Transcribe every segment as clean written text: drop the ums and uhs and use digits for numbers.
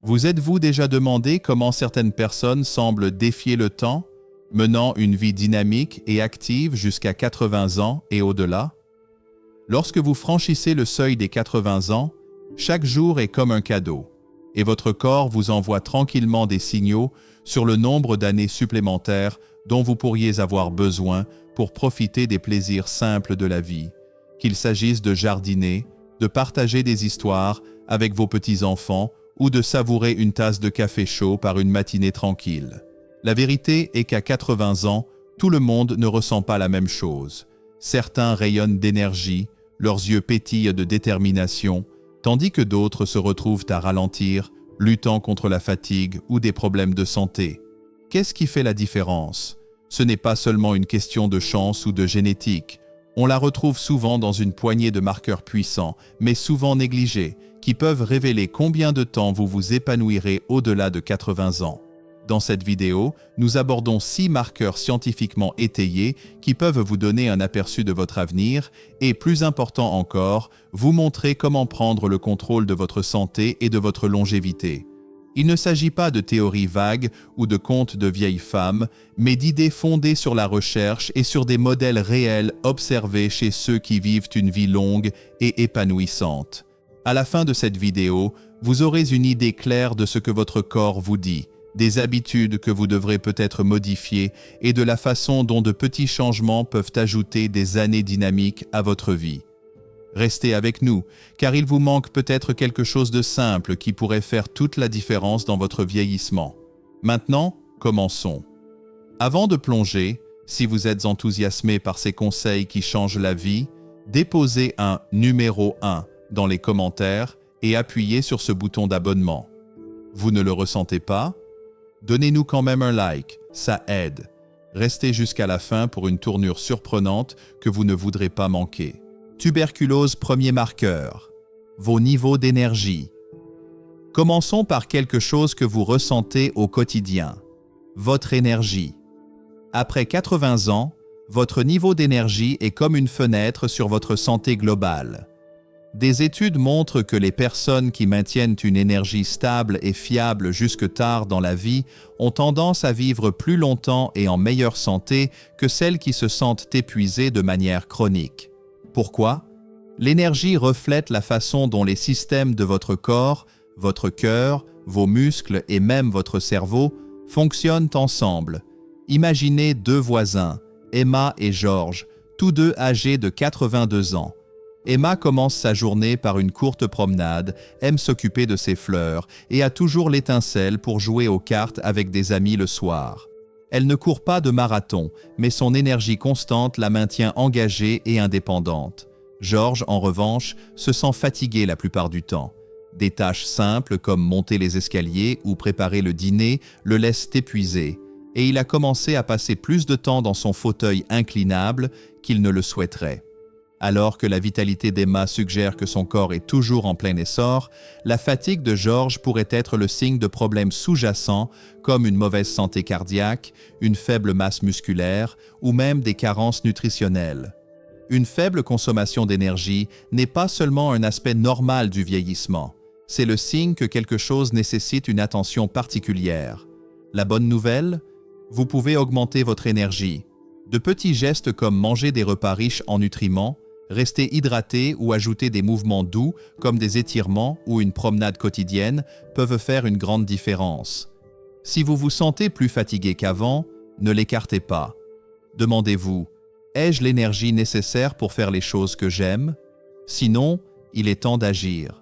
Vous êtes-vous déjà demandé comment certaines personnes semblent défier le temps, menant une vie dynamique et active jusqu'à 80 ans et au-delà? Lorsque vous franchissez le seuil des 80 ans, chaque jour est comme un cadeau, et votre corps vous envoie tranquillement des signaux sur le nombre d'années supplémentaires dont vous pourriez avoir besoin pour profiter des plaisirs simples de la vie, qu'il s'agisse de jardiner, de partager des histoires avec vos petits-enfants ou de savourer une tasse de café chaud par une matinée tranquille. La vérité est qu'à 80 ans, tout le monde ne ressent pas la même chose. Certains rayonnent d'énergie, leurs yeux pétillent de détermination, tandis que d'autres se retrouvent à ralentir, luttant contre la fatigue ou des problèmes de santé. Qu'est-ce qui fait la différence? Ce n'est pas seulement une question de chance ou de génétique. On la retrouve souvent dans une poignée de marqueurs puissants, mais souvent négligés, qui peuvent révéler combien de temps vous vous épanouirez au-delà de 80 ans. Dans cette vidéo, nous abordons 6 marqueurs scientifiquement étayés qui peuvent vous donner un aperçu de votre avenir et, plus important encore, vous montrer comment prendre le contrôle de votre santé et de votre longévité. Il ne s'agit pas de théories vagues ou de contes de vieilles femmes, mais d'idées fondées sur la recherche et sur des modèles réels observés chez ceux qui vivent une vie longue et épanouissante. À la fin de cette vidéo, vous aurez une idée claire de ce que votre corps vous dit, des habitudes que vous devrez peut-être modifier et de la façon dont de petits changements peuvent ajouter des années dynamiques à votre vie. Restez avec nous, car il vous manque peut-être quelque chose de simple qui pourrait faire toute la différence dans votre vieillissement. Maintenant, commençons. Avant de plonger, si vous êtes enthousiasmé par ces conseils qui changent la vie, déposez un numéro 1 dans les commentaires et appuyez sur ce bouton d'abonnement. Vous ne le ressentez pas? Donnez-nous quand même un like, ça aide. Restez jusqu'à la fin pour une tournure surprenante que vous ne voudrez pas manquer. Tuberculose, premier marqueur. Vos niveaux d'énergie. Commençons par quelque chose que vous ressentez au quotidien. Votre énergie. Après 80 ans, votre niveau d'énergie est comme une fenêtre sur votre santé globale. Des études montrent que les personnes qui maintiennent une énergie stable et fiable jusque tard dans la vie ont tendance à vivre plus longtemps et en meilleure santé que celles qui se sentent épuisées de manière chronique. Pourquoi? L'énergie reflète la façon dont les systèmes de votre corps, votre cœur, vos muscles et même votre cerveau fonctionnent ensemble. Imaginez 2 voisins, Emma et George, tous deux âgés de 82 ans. Emma commence sa journée par une courte promenade, aime s'occuper de ses fleurs et a toujours l'étincelle pour jouer aux cartes avec des amis le soir. Elle ne court pas de marathon, mais son énergie constante la maintient engagée et indépendante. George, en revanche, se sent fatigué la plupart du temps. Des tâches simples comme monter les escaliers ou préparer le dîner le laissent épuisé, et il a commencé à passer plus de temps dans son fauteuil inclinable qu'il ne le souhaiterait. Alors que la vitalité d'Emma suggère que son corps est toujours en plein essor, la fatigue de George pourrait être le signe de problèmes sous-jacents comme une mauvaise santé cardiaque, une faible masse musculaire ou même des carences nutritionnelles. Une faible consommation d'énergie n'est pas seulement un aspect normal du vieillissement, c'est le signe que quelque chose nécessite une attention particulière. La bonne nouvelle? Vous pouvez augmenter votre énergie. De petits gestes comme manger des repas riches en nutriments, rester hydraté ou ajouter des mouvements doux comme des étirements ou une promenade quotidienne peuvent faire une grande différence. Si vous vous sentez plus fatigué qu'avant, ne l'écartez pas. Demandez-vous, ai-je l'énergie nécessaire pour faire les choses que j'aime? Sinon, il est temps d'agir.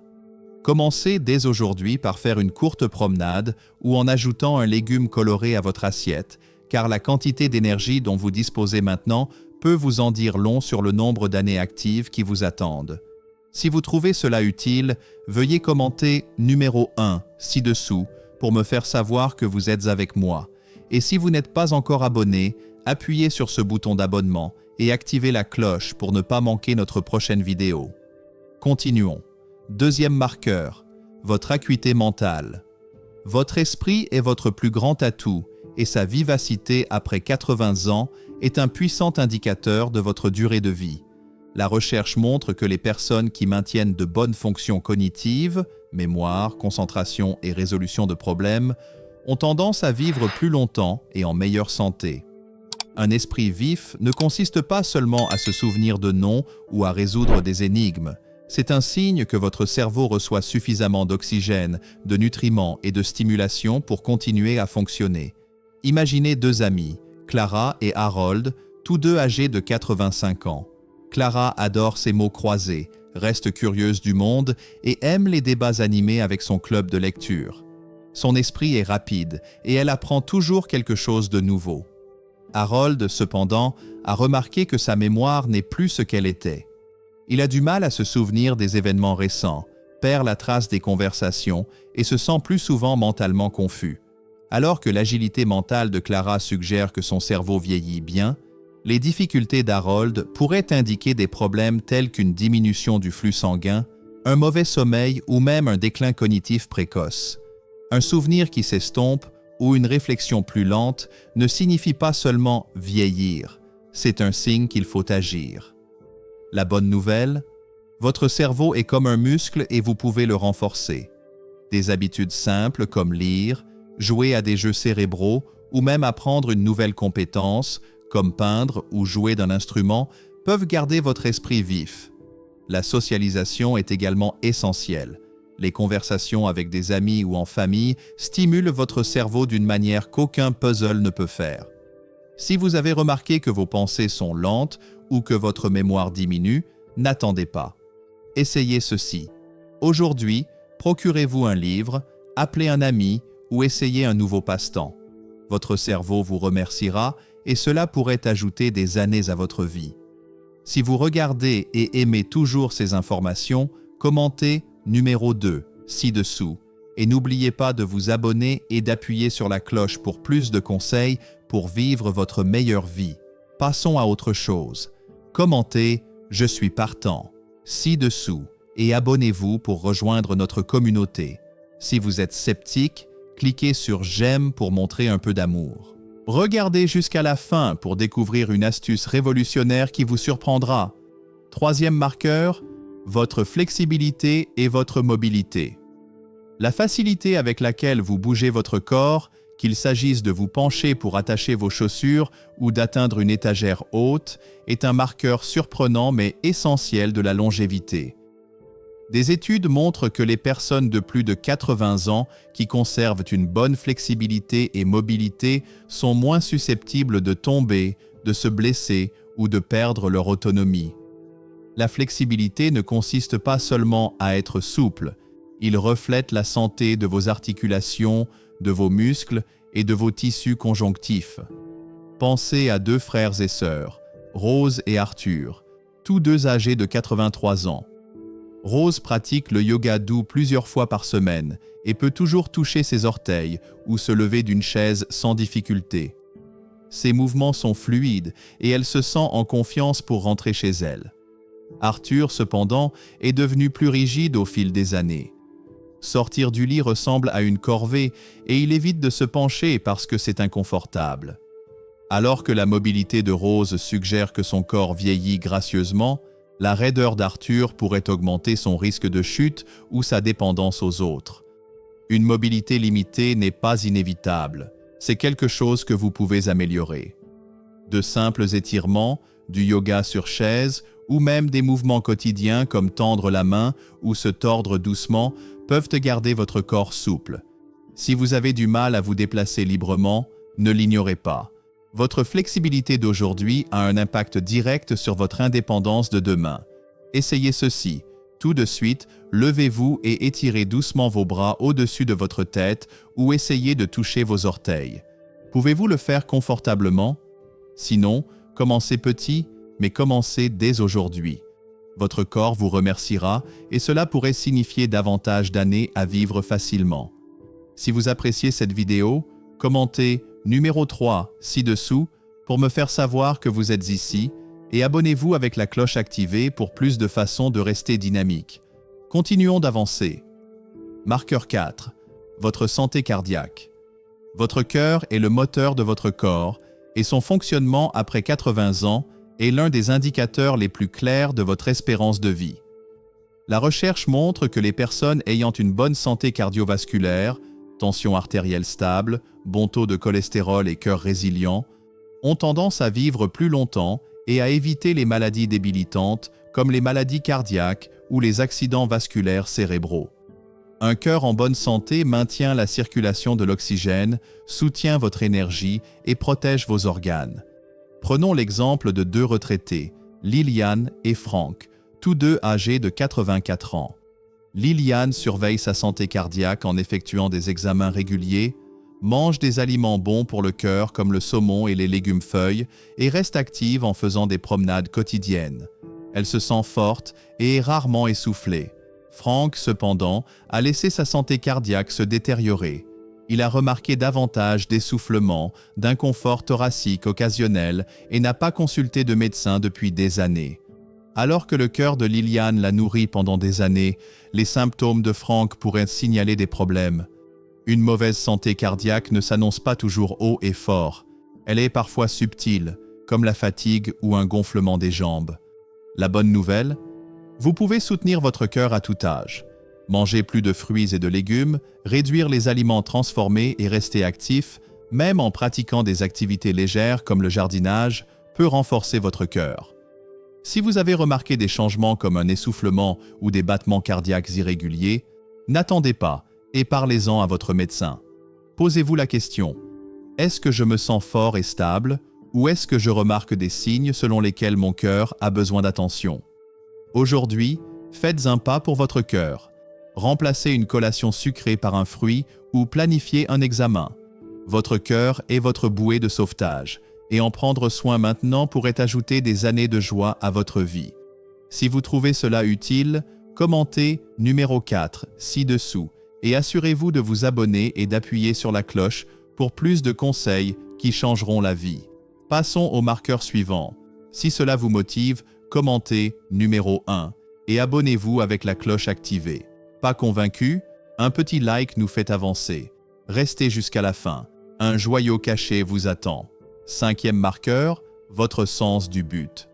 Commencez dès aujourd'hui par faire une courte promenade ou en ajoutant un légume coloré à votre assiette, car la quantité d'énergie dont vous disposez maintenant peut vous en dire long sur le nombre d'années actives qui vous attendent. Si vous trouvez cela utile, veuillez commenter numéro 1 ci-dessous pour me faire savoir que vous êtes avec moi. Et si vous n'êtes pas encore abonné, appuyez sur ce bouton d'abonnement et activez la cloche pour ne pas manquer notre prochaine vidéo. Continuons. Deuxième marqueur, votre acuité mentale. Votre esprit est votre plus grand atout et sa vivacité après 80 ans est un puissant indicateur de votre durée de vie. La recherche montre que les personnes qui maintiennent de bonnes fonctions cognitives, mémoire, concentration et résolution de problèmes, ont tendance à vivre plus longtemps et en meilleure santé. Un esprit vif ne consiste pas seulement à se souvenir de noms ou à résoudre des énigmes. C'est un signe que votre cerveau reçoit suffisamment d'oxygène, de nutriments et de stimulation pour continuer à fonctionner. Imaginez deux amis, Clara et Harold, tous deux âgés de 85 ans. Clara adore ses mots croisés, reste curieuse du monde et aime les débats animés avec son club de lecture. Son esprit est rapide et elle apprend toujours quelque chose de nouveau. Harold, cependant, a remarqué que sa mémoire n'est plus ce qu'elle était. Il a du mal à se souvenir des événements récents, perd la trace des conversations et se sent plus souvent mentalement confus. Alors que l'agilité mentale de Clara suggère que son cerveau vieillit bien, les difficultés d'Harold pourraient indiquer des problèmes tels qu'une diminution du flux sanguin, un mauvais sommeil ou même un déclin cognitif précoce. Un souvenir qui s'estompe ou une réflexion plus lente ne signifie pas seulement vieillir, c'est un signe qu'il faut agir. La bonne nouvelle, votre cerveau est comme un muscle et vous pouvez le renforcer. Des habitudes simples comme lire, jouer à des jeux cérébraux ou même apprendre une nouvelle compétence, comme peindre ou jouer d'un instrument, peuvent garder votre esprit vif. La socialisation est également essentielle. Les conversations avec des amis ou en famille stimulent votre cerveau d'une manière qu'aucun puzzle ne peut faire. Si vous avez remarqué que vos pensées sont lentes ou que votre mémoire diminue, n'attendez pas. Essayez ceci. Aujourd'hui, procurez-vous un livre, appelez un ami ou essayez un nouveau passe-temps. Votre cerveau vous remerciera et cela pourrait ajouter des années à votre vie. Si vous regardez et aimez toujours ces informations, commentez numéro 2 ci-dessous et n'oubliez pas de vous abonner et d'appuyer sur la cloche pour plus de conseils pour vivre votre meilleure vie. Passons à autre chose. Commentez « Je suis partant » ci-dessous et abonnez-vous pour rejoindre notre communauté. Si vous êtes sceptique, cliquez sur « J'aime » pour montrer un peu d'amour. Regardez jusqu'à la fin pour découvrir une astuce révolutionnaire qui vous surprendra. Troisième marqueur, votre flexibilité et votre mobilité. La facilité avec laquelle vous bougez votre corps, qu'il s'agisse de vous pencher pour attacher vos chaussures ou d'atteindre une étagère haute, est un marqueur surprenant mais essentiel de la longévité. Des études montrent que les personnes de plus de 80 ans qui conservent une bonne flexibilité et mobilité sont moins susceptibles de tomber, de se blesser ou de perdre leur autonomie. La flexibilité ne consiste pas seulement à être souple, il reflète la santé de vos articulations, de vos muscles et de vos tissus conjonctifs. Pensez à deux frères et sœurs, Rose et Arthur, tous deux âgés de 83 ans. Rose pratique le yoga doux plusieurs fois par semaine et peut toujours toucher ses orteils ou se lever d'une chaise sans difficulté. Ses mouvements sont fluides et elle se sent en confiance pour rentrer chez elle. Arthur, cependant, est devenu plus rigide au fil des années. Sortir du lit ressemble à une corvée et il évite de se pencher parce que c'est inconfortable. Alors que la mobilité de Rose suggère que son corps vieillit gracieusement, la raideur d'Arthur pourrait augmenter son risque de chute ou sa dépendance aux autres. Une mobilité limitée n'est pas inévitable, c'est quelque chose que vous pouvez améliorer. De simples étirements, du yoga sur chaise ou même des mouvements quotidiens comme tendre la main ou se tordre doucement peuvent garder votre corps souple. Si vous avez du mal à vous déplacer librement, ne l'ignorez pas. Votre flexibilité d'aujourd'hui a un impact direct sur votre indépendance de demain. Essayez ceci. Tout de suite, levez-vous et étirez doucement vos bras au-dessus de votre tête ou essayez de toucher vos orteils. Pouvez-vous le faire confortablement? Sinon, commencez petit, mais commencez dès aujourd'hui. Votre corps vous remerciera et cela pourrait signifier davantage d'années à vivre facilement. Si vous appréciez cette vidéo, commentez numéro 3 ci-dessous pour me faire savoir que vous êtes ici et abonnez-vous avec la cloche activée pour plus de façons de rester dynamique. Continuons d'avancer. Marqueur 4. Votre santé cardiaque. Votre cœur est le moteur de votre corps et son fonctionnement après 80 ans est l'un des indicateurs les plus clairs de votre espérance de vie. La recherche montre que les personnes ayant une bonne santé cardiovasculaire, tension artérielle stable, bon taux de cholestérol et cœur résilient, ont tendance à vivre plus longtemps et à éviter les maladies débilitantes comme les maladies cardiaques ou les accidents vasculaires cérébraux. Un cœur en bonne santé maintient la circulation de l'oxygène, soutient votre énergie et protège vos organes. Prenons l'exemple de deux retraités, Liliane et Franck, tous deux âgés de 84 ans. Liliane surveille sa santé cardiaque en effectuant des examens réguliers, mange des aliments bons pour le cœur comme le saumon et les légumes feuilles et reste active en faisant des promenades quotidiennes. Elle se sent forte et est rarement essoufflée. Franck, cependant, a laissé sa santé cardiaque se détériorer. Il a remarqué davantage d'essoufflement, d'inconfort thoracique occasionnel et n'a pas consulté de médecin depuis des années. Alors que le cœur de Liliane l'a nourri pendant des années, les symptômes de Franck pourraient signaler des problèmes. Une mauvaise santé cardiaque ne s'annonce pas toujours haut et fort. Elle est parfois subtile, comme la fatigue ou un gonflement des jambes. La bonne nouvelle ? Vous pouvez soutenir votre cœur à tout âge. Manger plus de fruits et de légumes, réduire les aliments transformés et rester actif, même en pratiquant des activités légères comme le jardinage, peut renforcer votre cœur. Si vous avez remarqué des changements comme un essoufflement ou des battements cardiaques irréguliers, n'attendez pas et parlez-en à votre médecin. Posez-vous la question, est-ce que je me sens fort et stable ou est-ce que je remarque des signes selon lesquels mon cœur a besoin d'attention? Aujourd'hui, faites un pas pour votre cœur. Remplacez une collation sucrée par un fruit ou planifiez un examen. Votre cœur est votre bouée de sauvetage. Et en prendre soin maintenant pourrait ajouter des années de joie à votre vie. Si vous trouvez cela utile, commentez numéro 4 ci-dessous et assurez-vous de vous abonner et d'appuyer sur la cloche pour plus de conseils qui changeront la vie. Passons au marqueur suivant. Si cela vous motive, commentez numéro 1 et abonnez-vous avec la cloche activée. Pas convaincu? Un petit like nous fait avancer. Restez jusqu'à la fin. Un joyau caché vous attend. 5e marqueur, votre sens du but.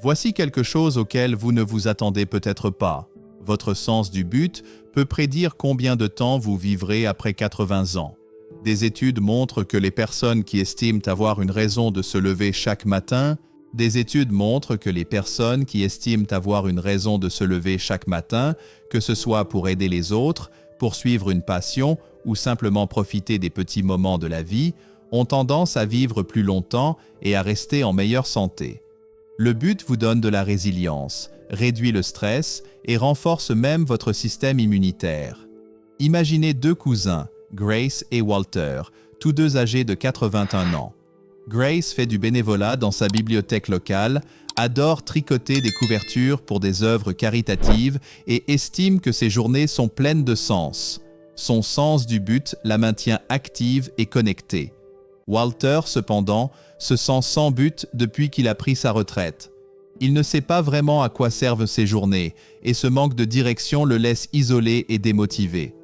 Voici quelque chose auquel vous ne vous attendez peut-être pas. Votre sens du but peut prédire combien de temps vous vivrez après 80 ans. Des études montrent que les personnes qui estiment avoir une raison de se lever chaque matin, que ce soit pour aider les autres, poursuivre une passion ou simplement profiter des petits moments de la vie, ont tendance à vivre plus longtemps et à rester en meilleure santé. Le but vous donne de la résilience, réduit le stress et renforce même votre système immunitaire. Imaginez deux cousins, Grace et Walter, tous deux âgés de 81 ans. Grace fait du bénévolat dans sa bibliothèque locale, adore tricoter des couvertures pour des œuvres caritatives et estime que ses journées sont pleines de sens. Son sens du but la maintient active et connectée. Walter, cependant, se sent sans but depuis qu'il a pris sa retraite. Il ne sait pas vraiment à quoi servent ses journées et ce manque de direction le laisse isolé et démotivé.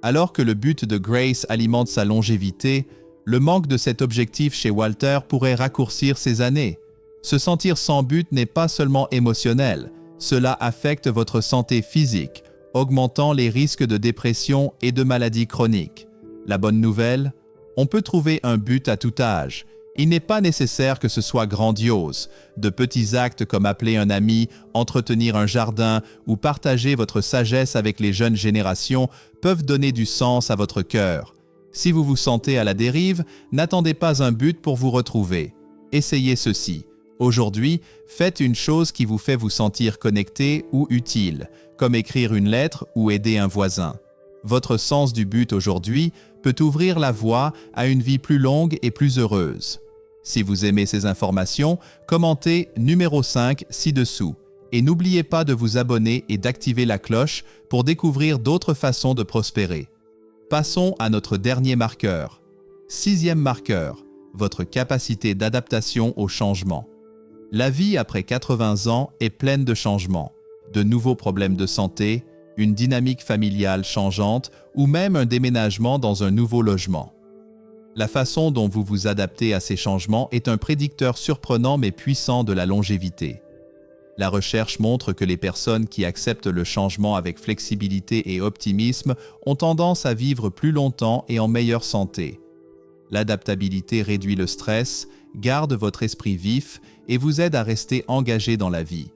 Alors que le but de Grace alimente sa longévité, le manque de cet objectif chez Walter pourrait raccourcir ses années. Se sentir sans but n'est pas seulement émotionnel, cela affecte votre santé physique, augmentant les risques de dépression et de maladies chroniques. La bonne nouvelle ? On peut trouver un but à tout âge. Il n'est pas nécessaire que ce soit grandiose. De petits actes comme appeler un ami, entretenir un jardin ou partager votre sagesse avec les jeunes générations peuvent donner du sens à votre cœur. Si vous vous sentez à la dérive, n'attendez pas un but pour vous retrouver. Essayez ceci. Aujourd'hui, faites une chose qui vous fait vous sentir connecté ou utile, comme écrire une lettre ou aider un voisin. Votre sens du but aujourd'hui peut ouvrir la voie à une vie plus longue et plus heureuse. Si vous aimez ces informations, commentez numéro 5 ci-dessous. Et n'oubliez pas de vous abonner et d'activer la cloche pour découvrir d'autres façons de prospérer. Passons à notre dernier marqueur. 6e marqueur, votre capacité d'adaptation au changement. La vie après 80 ans est pleine de changements, de nouveaux problèmes de santé, une dynamique familiale changeante ou même un déménagement dans un nouveau logement. La façon dont vous vous adaptez à ces changements est un prédicteur surprenant mais puissant de la longévité. La recherche montre que les personnes qui acceptent le changement avec flexibilité et optimisme ont tendance à vivre plus longtemps et en meilleure santé. L'adaptabilité réduit le stress, garde votre esprit vif et vous aide à rester engagé dans la vie.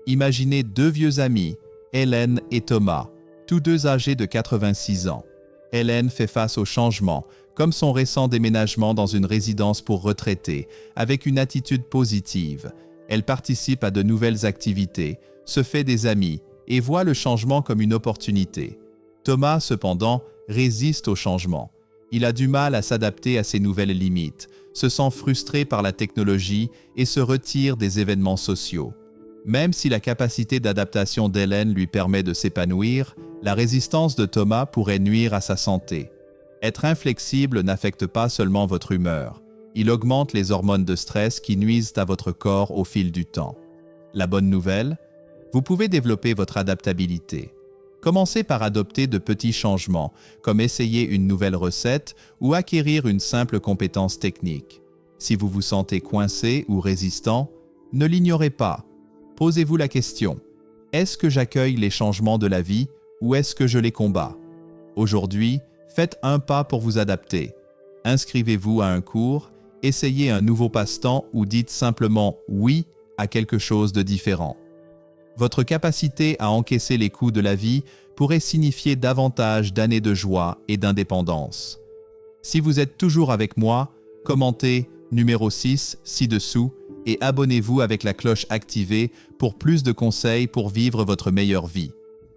Imaginez deux vieux amis, Hélène et Thomas, tous deux âgés de 86 ans. Hélène fait face au changement, comme son récent déménagement dans une résidence pour retraités, avec une attitude positive. Elle participe à de nouvelles activités, se fait des amis et voit le changement comme une opportunité. Thomas, cependant, résiste au changement. Il a du mal à s'adapter à ces nouvelles limites, se sent frustré par la technologie et se retire des événements sociaux. Même si la capacité d'adaptation d'Hélène lui permet de s'épanouir, la résistance de Thomas pourrait nuire à sa santé. Être inflexible n'affecte pas seulement votre humeur. Il augmente les hormones de stress qui nuisent à votre corps au fil du temps. La bonne nouvelle, vous pouvez développer votre adaptabilité. Commencez par adopter de petits changements, comme essayer une nouvelle recette ou acquérir une simple compétence technique. Si vous vous sentez coincé ou résistant, ne l'ignorez pas. Posez-vous la question, est-ce que j'accueille les changements de la vie ou est-ce que je les combats? Aujourd'hui, faites un pas pour vous adapter. Inscrivez-vous à un cours, essayez un nouveau passe-temps ou dites simplement « oui » à quelque chose de différent. Votre capacité à encaisser les coups de la vie pourrait signifier davantage d'années de joie et d'indépendance. Si vous êtes toujours avec moi, commentez numéro 6 ci-dessous et abonnez-vous avec la cloche activée pour plus de conseils pour vivre votre meilleure vie.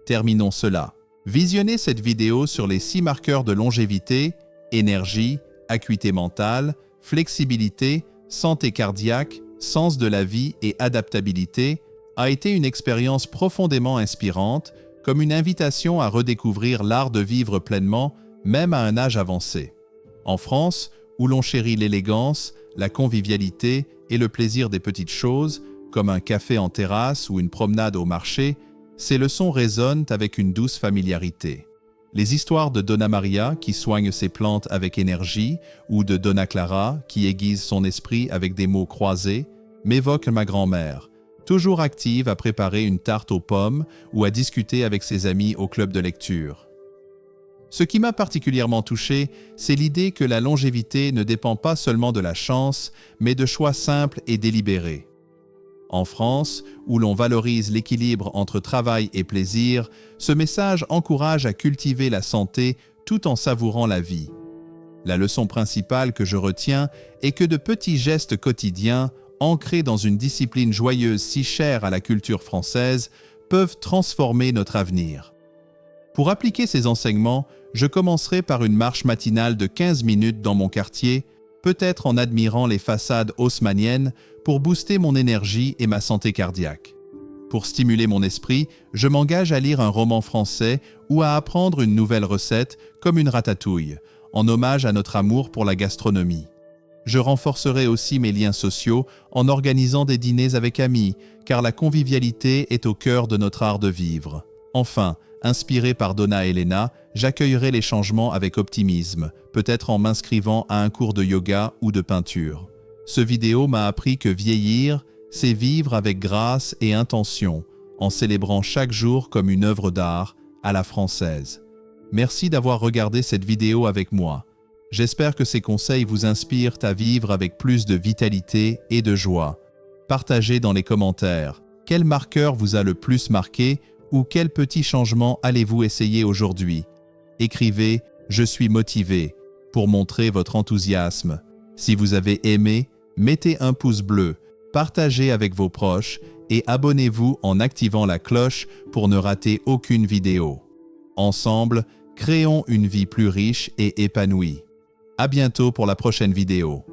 Terminons cela. Visionnez cette vidéo sur les 6 marqueurs de longévité, énergie, acuité mentale, flexibilité, santé cardiaque, sens de la vie et adaptabilité a été une expérience profondément inspirante, comme une invitation à redécouvrir l'art de vivre pleinement, même à un âge avancé. En France, où l'on chérit l'élégance, la convivialité et le plaisir des petites choses, comme un café en terrasse ou une promenade au marché, ces leçons résonnent avec une douce familiarité. Les histoires de Donna Maria, qui soigne ses plantes avec énergie, ou de Donna Clara, qui aiguise son esprit avec des mots croisés, m'évoquent ma grand-mère, toujours active à préparer une tarte aux pommes ou à discuter avec ses amis au club de lecture. Ce qui m'a particulièrement touché, c'est l'idée que la longévité ne dépend pas seulement de la chance, mais de choix simples et délibérés. En France, où l'on valorise l'équilibre entre travail et plaisir, ce message encourage à cultiver la santé tout en savourant la vie. La leçon principale que je retiens est que de petits gestes quotidiens, ancrés dans une discipline joyeuse si chère à la culture française, peuvent transformer notre avenir. Pour appliquer ces enseignements, je commencerai par une marche matinale de 15 minutes dans mon quartier, peut-être en admirant les façades haussmanniennes pour booster mon énergie et ma santé cardiaque. Pour stimuler mon esprit, je m'engage à lire un roman français ou à apprendre une nouvelle recette comme une ratatouille, en hommage à notre amour pour la gastronomie. Je renforcerai aussi mes liens sociaux en organisant des dîners avec amis, car la convivialité est au cœur de notre art de vivre. Enfin, inspiré par Donna Elena, j'accueillerai les changements avec optimisme, peut-être en m'inscrivant à un cours de yoga ou de peinture. Ce vidéo m'a appris que vieillir, c'est vivre avec grâce et intention, en célébrant chaque jour comme une œuvre d'art à la française. Merci d'avoir regardé cette vidéo avec moi. J'espère que ces conseils vous inspirent à vivre avec plus de vitalité et de joie. Partagez dans les commentaires quel marqueur vous a le plus marqué ou quel petit changement allez-vous essayer aujourd'hui. Écrivez « Je suis motivé » pour montrer votre enthousiasme. Si vous avez aimé, mettez un pouce bleu, partagez avec vos proches et abonnez-vous en activant la cloche pour ne rater aucune vidéo. Ensemble, créons une vie plus riche et épanouie. À bientôt pour la prochaine vidéo.